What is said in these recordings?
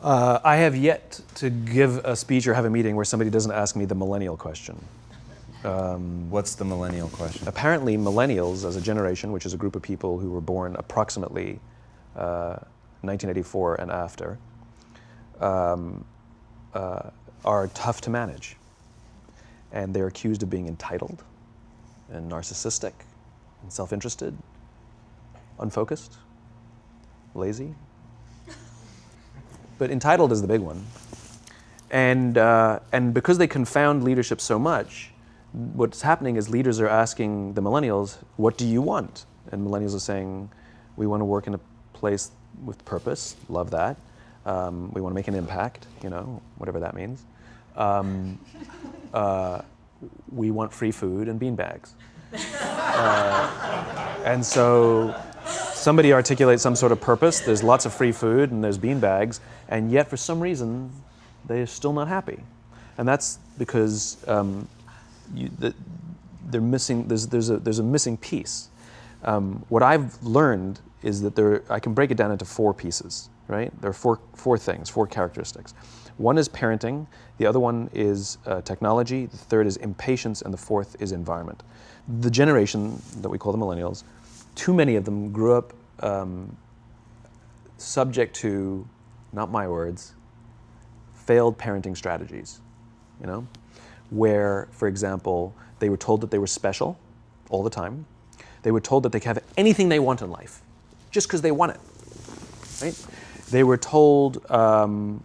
I have yet to give a speech or have a meeting where somebody doesn't ask me the millennial question. What's the millennial question? Apparently, millennials as a generation, which is a group of people who were born approximately 1984 and after, are tough to manage. And they're accused of being entitled and narcissistic and self-interested, unfocused, lazy. But entitled is the big one. And because they confound leadership so much, what's happening is leaders are asking the millennials, what do you want? And millennials are saying, we want to work in a place with purpose, love that. We want to make an impact, whatever that means. We want free food and beanbags. And so somebody articulates some sort of purpose, there's lots of free food and there's beanbags, and yet for some reason, they're still not happy. And that's because they're missing, there's a missing piece. What I've learned is that I can break it down into 4 pieces, right? There are four things, 4 characteristics. One is parenting, the other one is technology, the third is impatience, and the fourth is environment. The generation that we call the millennials, too many of them grew up subject to, not my words, failed parenting strategies, where, for example, they were told that they were special all the time. They were told that they could have anything they want in life, just because they want it, right? They were told, some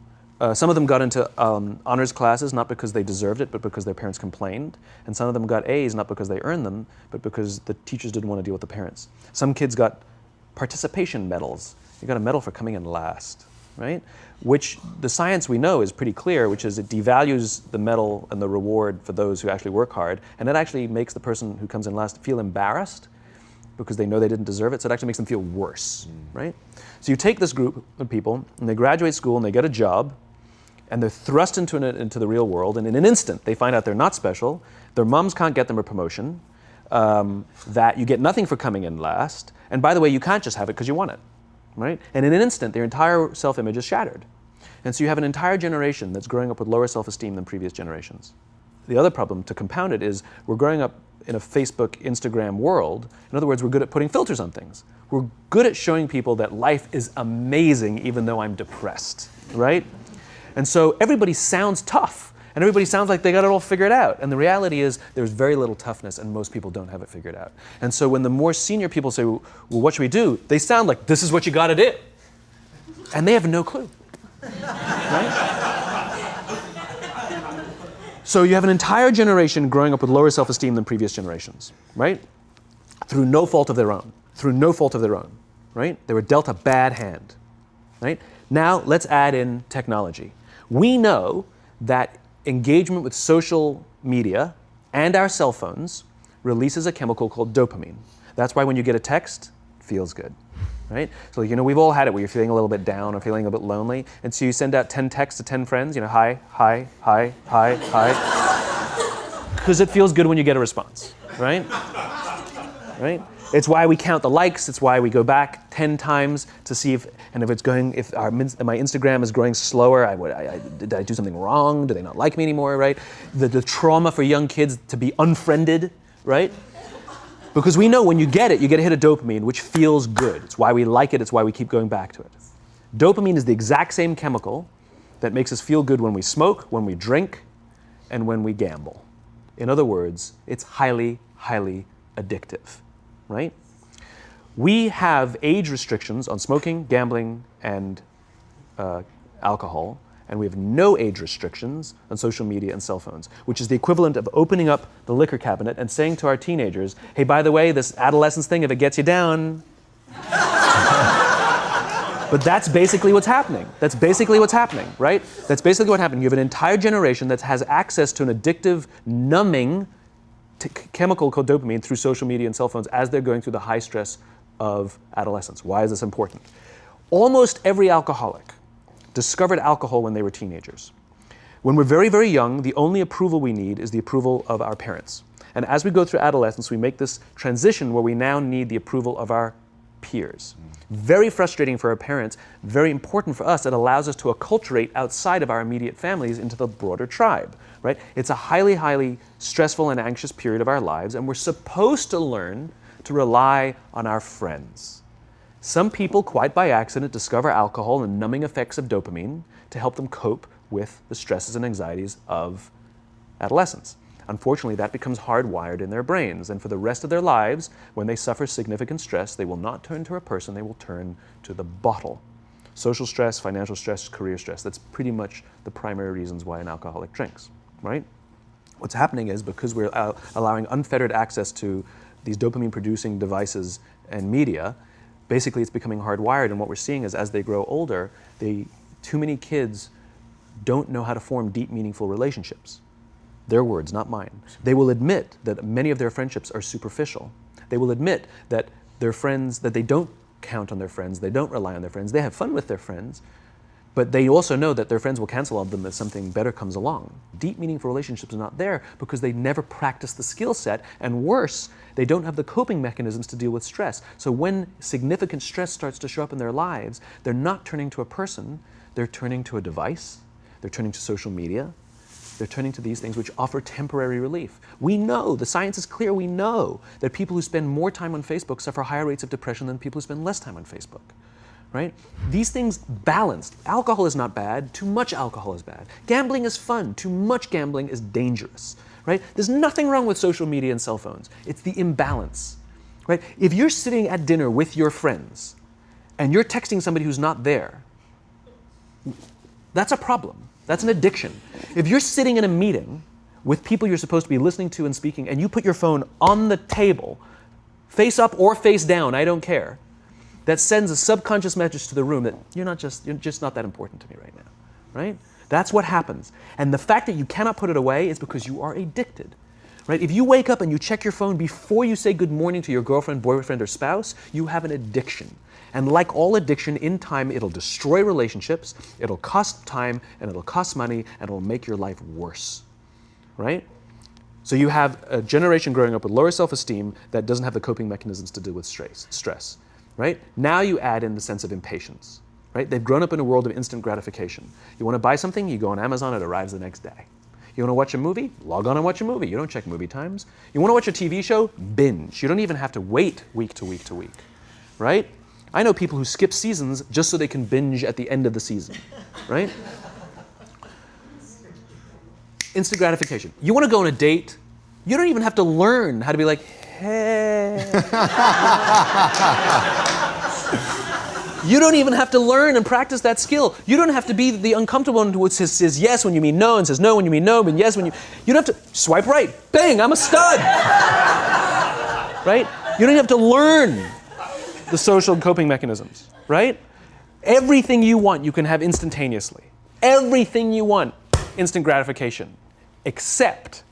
of them got into honors classes, not because they deserved it, but because their parents complained. And some of them got A's, not because they earned them, but because the teachers didn't want to deal with the parents. Some kids got participation medals. You got a medal for coming in last, right? Which the science we know is pretty clear, which is it devalues the medal and the reward for those who actually work hard. And it actually makes the person who comes in last feel embarrassed because they know they didn't deserve it. So it actually makes them feel worse, right? So you take this group of people and they graduate school and they get a job, and they're thrust into the real world, and in an instant, they find out they're not special, their moms can't get them a promotion, that you get nothing for coming in last, and by the way, you can't just have it because you want it, right? And in an instant, their entire self-image is shattered. And so you have an entire generation that's growing up with lower self-esteem than previous generations. The other problem, to compound it, is we're growing up in a Facebook, Instagram world. In other words, we're good at putting filters on things. We're good at showing people that life is amazing even though I'm depressed, right? And so everybody sounds tough, and everybody sounds like they got it all figured out. And the reality is there's very little toughness, and most people don't have it figured out. And so when the more senior people say, well, what should we do? They sound like, this is what you got to do. And they have no clue, right? So you have an entire generation growing up with lower self-esteem than previous generations, right? Through no fault of their own, right? They were dealt a bad hand, right? Now let's add in technology. We know that engagement with social media and our cell phones releases a chemical called dopamine. That's why when you get a text, it feels good, right? So we've all had it where you're feeling a little bit down or feeling a bit lonely, and so you send out 10 texts to 10 friends, hi, hi, hi, hi, hi, because it feels good when you get a response, right? Right? It's why we count the likes. It's why we go back 10 times to see if my Instagram is growing slower, did I do something wrong? Do they not like me anymore, right? The trauma for young kids to be unfriended, right? Because we know when you get a hit of dopamine, which feels good. It's why we like it. It's why we keep going back to it. Dopamine is the exact same chemical that makes us feel good when we smoke, when we drink, and when we gamble. In other words, it's highly, highly addictive. Right? We have age restrictions on smoking, gambling, and alcohol, and we have no age restrictions on social media and cell phones, which is the equivalent of opening up the liquor cabinet and saying to our teenagers, hey, by the way, this adolescence thing, if it gets you down. But that's basically what's happening. That's basically what's happening, right? That's basically what happened. You have an entire generation that has access to an addictive, numbing chemical called dopamine through social media and cell phones as they're going through the high stress of adolescence. Why is this important? Almost every alcoholic discovered alcohol when they were teenagers. When we're very, very young, the only approval we need is the approval of our parents. And as we go through adolescence, we make this transition where we now need the approval of our peers. Very frustrating for our parents, very important for us. It allows us to acculturate outside of our immediate families into the broader tribe, right? It's a highly, highly stressful and anxious period of our lives, and we're supposed to learn to rely on our friends. Some people, quite by accident, discover alcohol and numbing effects of dopamine to help them cope with the stresses and anxieties of adolescence. Unfortunately, that becomes hardwired in their brains, and for the rest of their lives, when they suffer significant stress, they will not turn to a person, they will turn to the bottle. Social stress, financial stress, career stress, that's pretty much the primary reasons why an alcoholic drinks, right? What's happening is because we're allowing unfettered access to these dopamine-producing devices and media, basically it's becoming hardwired, and what we're seeing is as they grow older, too many kids don't know how to form deep, meaningful relationships. Their words, not mine. They will admit that many of their friendships are superficial. They will admit that their friends, that they don't count on their friends, they don't rely on their friends, they have fun with their friends, but they also know that their friends will cancel on them if something better comes along. Deep, meaningful relationships are not there because they never practice the skill set, and worse, they don't have the coping mechanisms to deal with stress. So when significant stress starts to show up in their lives, they're not turning to a person, they're turning to a device, they're turning to social media, they're turning to these things which offer temporary relief. We know, the science is clear, we know that people who spend more time on Facebook suffer higher rates of depression than people who spend less time on Facebook, right? These things balanced. Alcohol is not bad, too much alcohol is bad. Gambling is fun, too much gambling is dangerous, right? There's nothing wrong with social media and cell phones. It's the imbalance, right? If you're sitting at dinner with your friends and you're texting somebody who's not there, that's a problem. That's an addiction. If you're sitting in a meeting with people you're supposed to be listening to and speaking, and you put your phone on the table, face up or face down, I don't care, that sends a subconscious message to the room that you're just not that important to me right now, right? That's what happens. And the fact that you cannot put it away is because you are addicted, right? If you wake up and you check your phone before you say good morning to your girlfriend, boyfriend, or spouse, you have an addiction. And like all addiction, in time, it'll destroy relationships, it'll cost time, and it'll cost money, and it'll make your life worse, right? So you have a generation growing up with lower self-esteem that doesn't have the coping mechanisms to deal with stress, right? Now you add in the sense of impatience, right? They've grown up in a world of instant gratification. You want to buy something, you go on Amazon, it arrives the next day. You want to watch a movie? Log on and watch a movie. You don't check movie times. You want to watch a TV show? Binge. You don't even have to wait week to week to week, right? I know people who skip seasons just so they can binge at the end of the season, right? Instant gratification. You want to go on a date? You don't even have to learn how to be like, hey. You don't even have to learn and practice that skill. You don't have to be the uncomfortable one who says yes when you mean no and says no when you mean no, but yes when you... You don't have to swipe right. Bang, I'm a stud. Right? You don't have to learn the social coping mechanisms, right? Everything you want, you can have instantaneously. Everything you want, instant gratification, except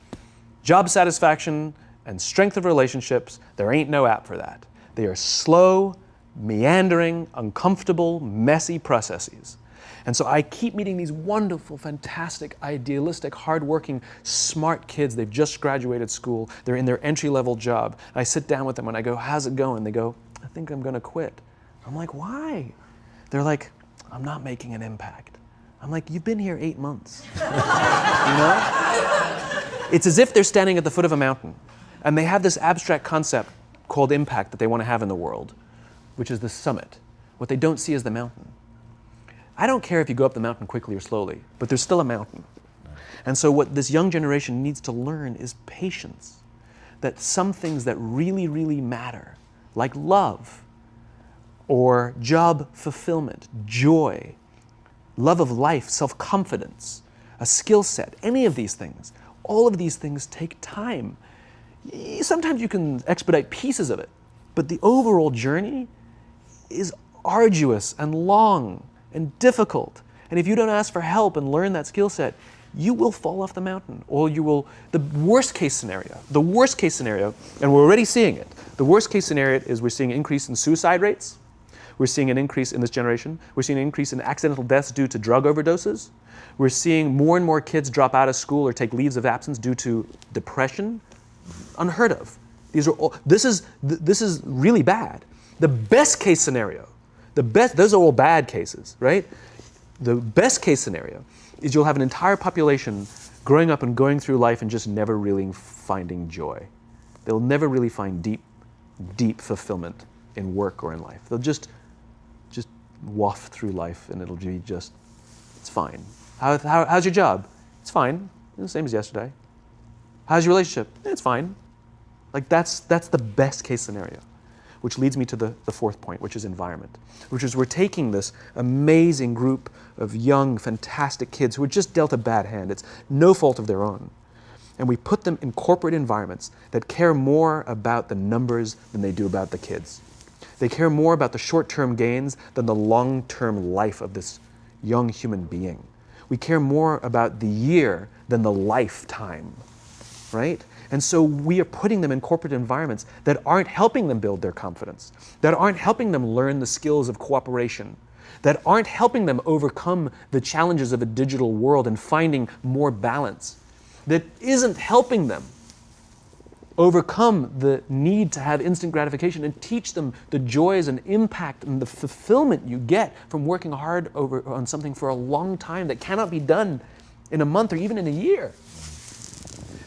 job satisfaction and strength of relationships. There ain't no app for that. They are slow, meandering, uncomfortable, messy processes. And so I keep meeting these wonderful, fantastic, idealistic, hardworking, smart kids. They've just graduated school. They're in their entry-level job. I sit down with them and I go, how's it going? They go, I think I'm going to quit. I'm like, why? They're like, I'm not making an impact. I'm like, you've been here 8 months. You know? It's as if they're standing at the foot of a mountain and they have this abstract concept called impact that they want to have in the world, which is the summit. What they don't see is the mountain. I don't care if you go up the mountain quickly or slowly, but there's still a mountain. And so what this young generation needs to learn is patience. That some things that really, really matter, like love, or job fulfillment, joy, love of life, self-confidence, a skill set, any of these things, all of these things take time. Sometimes you can expedite pieces of it, but the overall journey is arduous and long and difficult. And if you don't ask for help and learn that skill set, you will fall off the mountain, or you will, the worst case scenario, and we're already seeing it, the worst case scenario is we're seeing an increase in suicide rates, we're seeing an increase in this generation, we're seeing an increase in accidental deaths due to drug overdoses, we're seeing more and more kids drop out of school or take leaves of absence due to depression, unheard of. This is really bad. The best case scenario, those are all bad cases, right? The best case scenario is you'll have an entire population growing up and going through life and just never really finding joy. They'll never really find deep fulfillment in work or in life. They'll just waft through life and it'll be just, it's fine. How's your job? It's fine. It's the same as yesterday. How's your relationship? It's fine. Like that's the best case scenario. Which leads me to the fourth point, which is environment. Which is we're taking this amazing group of young, fantastic kids who are just dealt a bad hand. It's no fault of their own. And we put them in corporate environments that care more about the numbers than they do about the kids. They care more about the short-term gains than the long-term life of this young human being. We care more about the year than the lifetime, right? And so we are putting them in corporate environments that aren't helping them build their confidence, that aren't helping them learn the skills of cooperation, that aren't helping them overcome the challenges of a digital world and finding more balance, that isn't helping them overcome the need to have instant gratification and teach them the joys and impact and the fulfillment you get from working hard on something for a long time that cannot be done in a month or even in a year.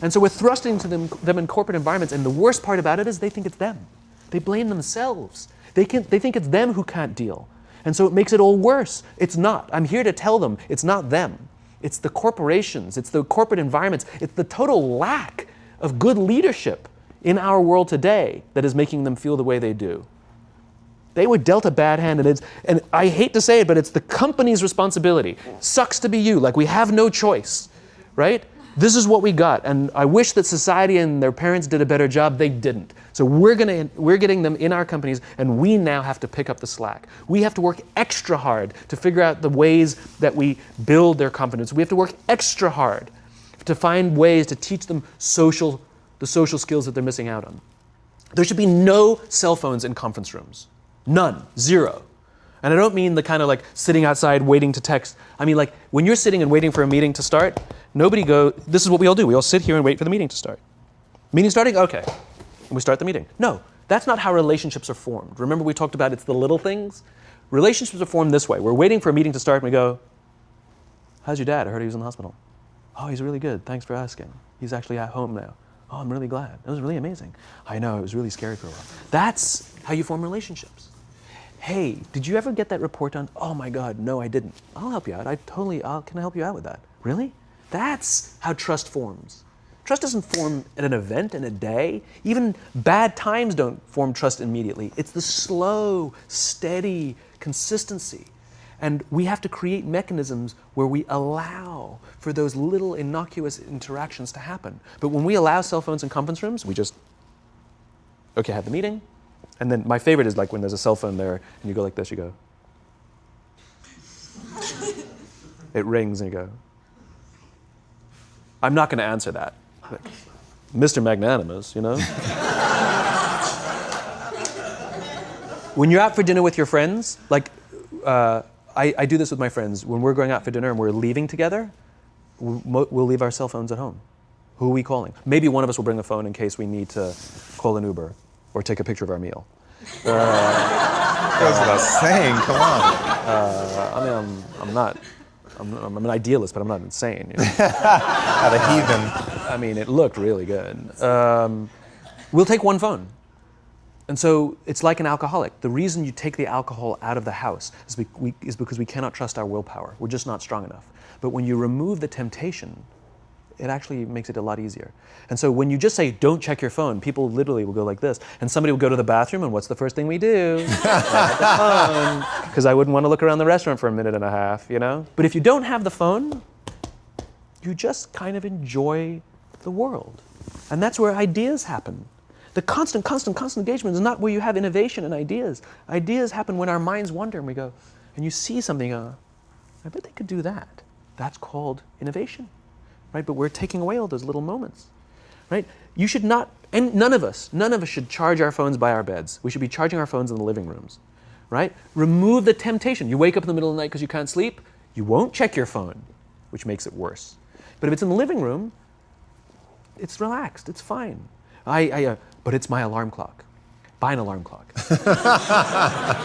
And so we're thrusting to them in corporate environments, and the worst part about it is they think it's them. They blame themselves. They think it's them who can't deal. And so it makes it all worse. It's not. I'm here to tell them it's not them. It's the corporations, it's the corporate environments, it's the total lack of good leadership in our world today that is making them feel the way they do. They were dealt a bad hand, and I hate to say it, but it's the company's responsibility. Sucks to be you, like we have no choice, right? This is what we got, and I wish that society and their parents did a better job. They didn't. So we're getting them in our companies, and we now have to pick up the slack. We have to work extra hard to figure out the ways that we build their confidence. We have to work extra hard to find ways to teach them the social skills that they're missing out on. There should be no cell phones in conference rooms. None. Zero. And I don't mean the kind of like sitting outside waiting to text. I mean like when you're sitting and waiting for a meeting to start, this is what we all do. We all sit here and wait for the meeting to start. Meeting starting? Okay. And we start the meeting. No, that's not how relationships are formed. Remember we talked about it's the little things? Relationships are formed this way. We're waiting for a meeting to start and we go, how's your dad? I heard he was in the hospital. Oh, he's really good. Thanks for asking. He's actually at home now. Oh, I'm really glad. It was really amazing. I know, it was really scary for a while. That's how you form relationships. Hey, did you ever get that report done? Oh my God, no, I didn't. I'll help you out. Can I help you out with that? Really? That's how trust forms. Trust doesn't form at an event in a day. Even bad times don't form trust immediately. It's the slow, steady consistency. And we have to create mechanisms where we allow for those little innocuous interactions to happen. But when we allow cell phones in conference rooms, we just, okay, have the meeting. And then my favorite is like when there's a cell phone there and you go like this, you go. It rings and you go. I'm not going to answer that. Like, Mr. Magnanimous, you know? When you're out for dinner with your friends, like I do this with my friends. When we're going out for dinner and we're leaving together, we'll leave our cell phones at home. Who are we calling? Maybe one of us will bring a phone in case we need to call an Uber or take a picture of our meal. Goes without saying, come on. I'm an idealist, but I'm not insane. You know? Not a heathen. I mean, it looked really good. We'll take one phone. And so it's like an alcoholic. The reason you take the alcohol out of the house is because we cannot trust our willpower. We're just not strong enough. But when you remove the temptation, it actually makes it a lot easier. And so when you just say, don't check your phone, people literally will go like this. And somebody will go to the bathroom, and what's the first thing we do? The phone. Because I wouldn't want to look around the restaurant for a minute and a half, you know? But if you don't have the phone, you just kind of enjoy the world. And that's where ideas happen. The constant engagement is not where you have innovation and ideas. Ideas happen when our minds wander and we go, and you see something, I bet they could do that. That's called innovation, right? But we're taking away all those little moments, right? You should not, and none of us should charge our phones by our beds. We should be charging our phones in the living rooms, right? Remove the temptation. You wake up in the middle of the night because you can't sleep, you won't check your phone, which makes it worse. But if it's in the living room, it's relaxed, it's fine. But it's my alarm clock. buy an alarm clock.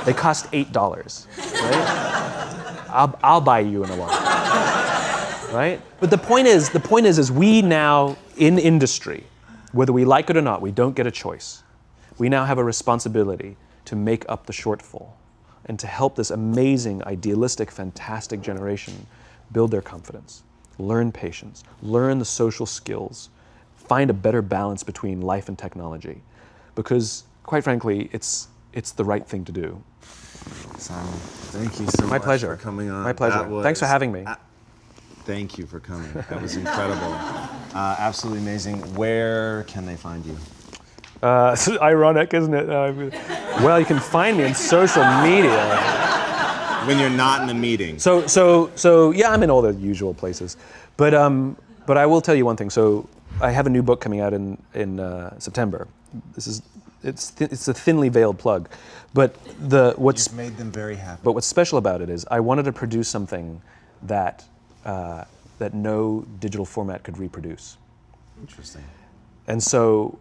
They cost $8, right? I'll buy you an alarm clock, right? But the point is we now, in industry, whether we like it or not, we don't get a choice. We now have a responsibility to make up the shortfall and to help this amazing, idealistic, fantastic generation build their confidence, learn patience, learn the social skills, find a better balance between life and technology. Because, quite frankly, it's the right thing to do. Simon, thank you so much pleasure. for coming on. My pleasure. Thanks for having me. Thank you for coming. That was incredible. Absolutely amazing. Where can they find you? It's ironic, isn't it? Well, you can find me in social media. When you're not in a meeting. So yeah, I'm in all the usual places. But I will tell you one thing. So I have a new book coming out in September. It's a thinly veiled plug, but You've made them very happy. But what's special about it is I wanted to produce something that no digital format could reproduce. Interesting. And so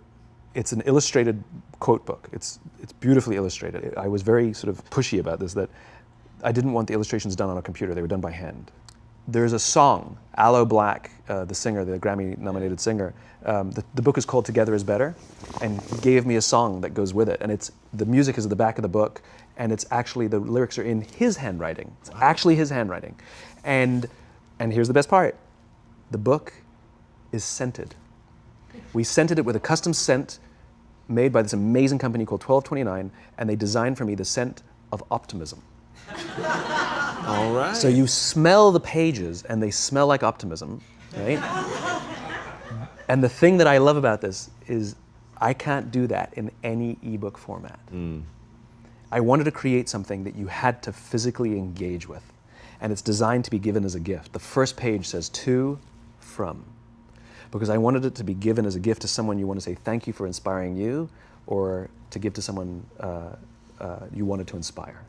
it's an illustrated quote book. It's beautifully illustrated. I was very sort of pushy about this, that I didn't want the illustrations done on a computer. They were done by hand. There's a song, Aloe Black, the singer, the Grammy-nominated singer. The book is called Together is Better, and he gave me a song that goes with it. And the music is at the back of the book, and it's actually, the lyrics are in his handwriting. It's actually his handwriting. And here's the best part. The book is scented. We scented it with a custom scent made by this amazing company called 1229, and they designed for me the scent of optimism. All right. So you smell the pages, and they smell like optimism, right? And the thing that I love about this is I can't do that in any ebook format. I wanted to create something that you had to physically engage with, and it's designed to be given as a gift. The first page says to, from, because I wanted it to be given as a gift to someone you want to say thank you for inspiring you, or to give to someone you wanted to inspire.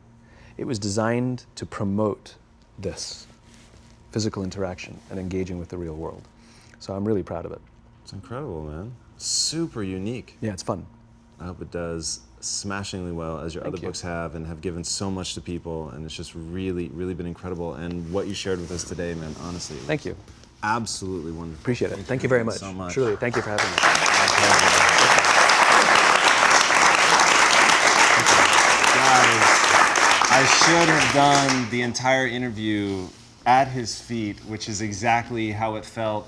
It was designed to promote this physical interaction and engaging with the real world. So I'm really proud of it. It's incredible, man. Super unique. Yeah, it's fun. I hope it does smashingly well, as your other you. books have, and have given so much to people, and it's just really, really been incredible. And what you shared with us today, man, honestly. Thank you. Absolutely wonderful. Appreciate it. Thank you very much. So much. Truly, thank you for having me. Guys, I should have done the entire interview at his feet, which is exactly how it felt.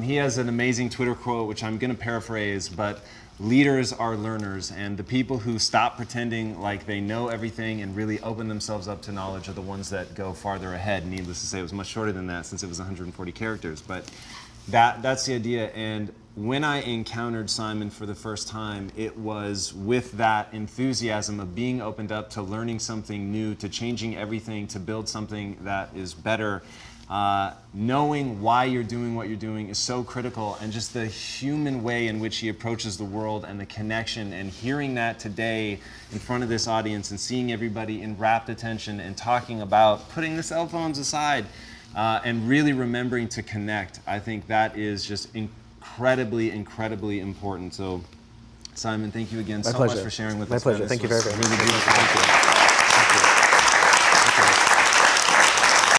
He has an amazing Twitter quote, which I'm going to paraphrase, but leaders are learners, and the people who stop pretending like they know everything and really open themselves up to knowledge are the ones that go farther ahead. Needless to say, it was much shorter than that since it was 140 characters, but that's the idea. And when I encountered Simon for the first time, it was with that enthusiasm of being opened up to learning something new, to changing everything, to build something that is better. Knowing why you're doing what you're doing is so critical, and just the human way in which he approaches the world and the connection, and hearing that today in front of this audience and seeing everybody in rapt attention and talking about putting the cell phones aside and really remembering to connect. I think that is just incredibly, incredibly important. So Simon, thank you again so much for sharing with us. My pleasure. Thank you very much. Really beautiful. Thank you.